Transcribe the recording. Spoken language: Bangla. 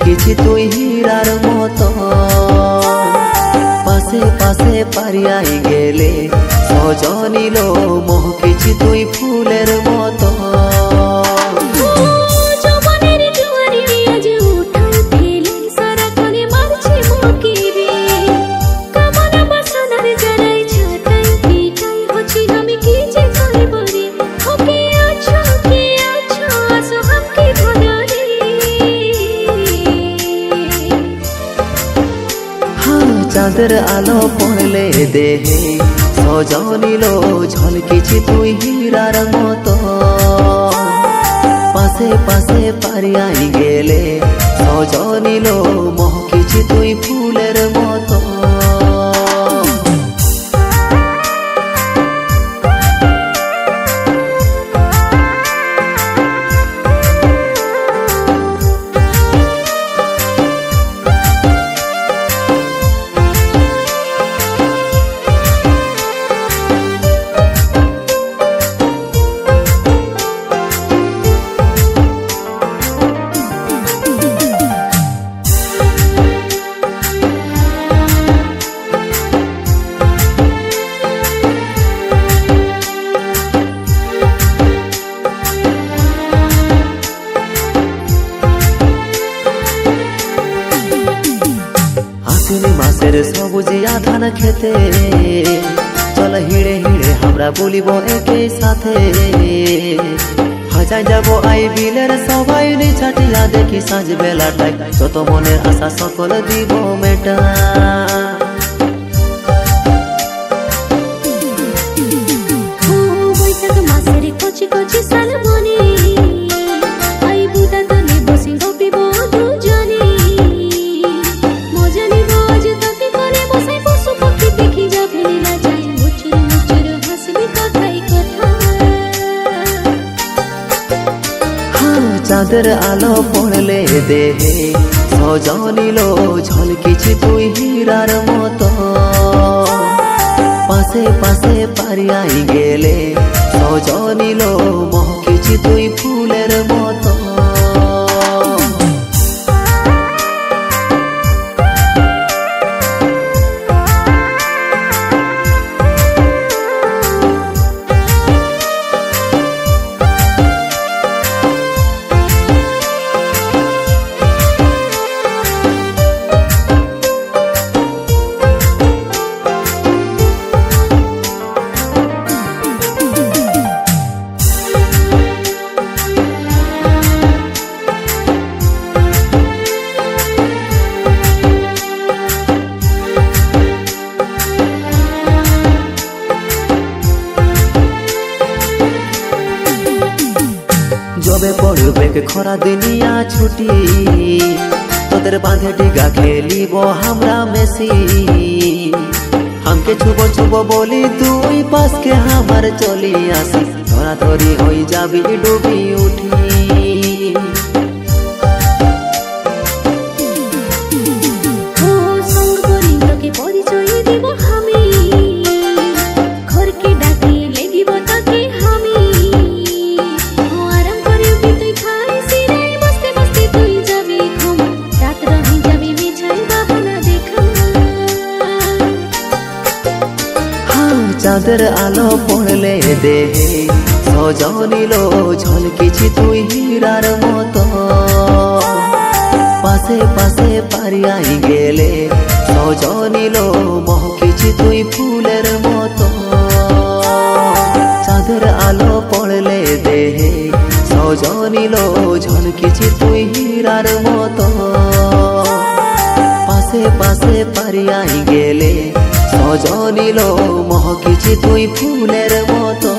ঝলকিছি তুই হীরার মতো। পাশে পাশে পারিয়াই গেলে সজনিল মহকিছি তুই ফুলের মতো। চাঁদের আলো পড়লে দেহে সজনিল ঝলকিছি তুই হীরার মতো। পাশে পাশে পারিয়াই গেলে সজনিল মহকিছি তুই ফুলের মতো। মাসের সবুজিয়া ধান খেতে চল হিড়ে হিড়ে আমরা বলিব একই সাথে। হাজার যাব আই বিলের সবাই ছাটিয়া দেখি সাঁঝ বেলাটাই যত মনের আশা সকল দিব মেটা। মাসের কচি কচি শালবনে আই বুদা তলে বসে গপিব দুজনে। চাঁদের আলো পড়লে দেহে সজনিল ঝলকিছি তুই হীরার মতো। পাশে পাশে পারিয়াই গেলে সজনিল মহকিছি তুই ফুলের মতো। যবে পড়বে খরা দিনিয়া ছুটি তোদের বাঁধে ডিগা খেলিব আমরা মেসি। हमके छुबो छुबो बोली তুই পাশকে আমার চলি আসি ধরা ধরি হই যাবি ডুবি উঠি। চাঁদের আলো পড়লে দেহে সজনিল ঝলকিছি তুই হীরার মতো। পাশে পাশে পারিয়াই গেলে সজনিল মহকিছি তুই ফুলের মতো। চাঁদের আলো পড়লে দেহে সজনিল ঝলকিছি তুই হীরার মতো। পাশে পাশে পারিয়াই গেলে সজনিল মহকিছি তুই ফুলের মতো।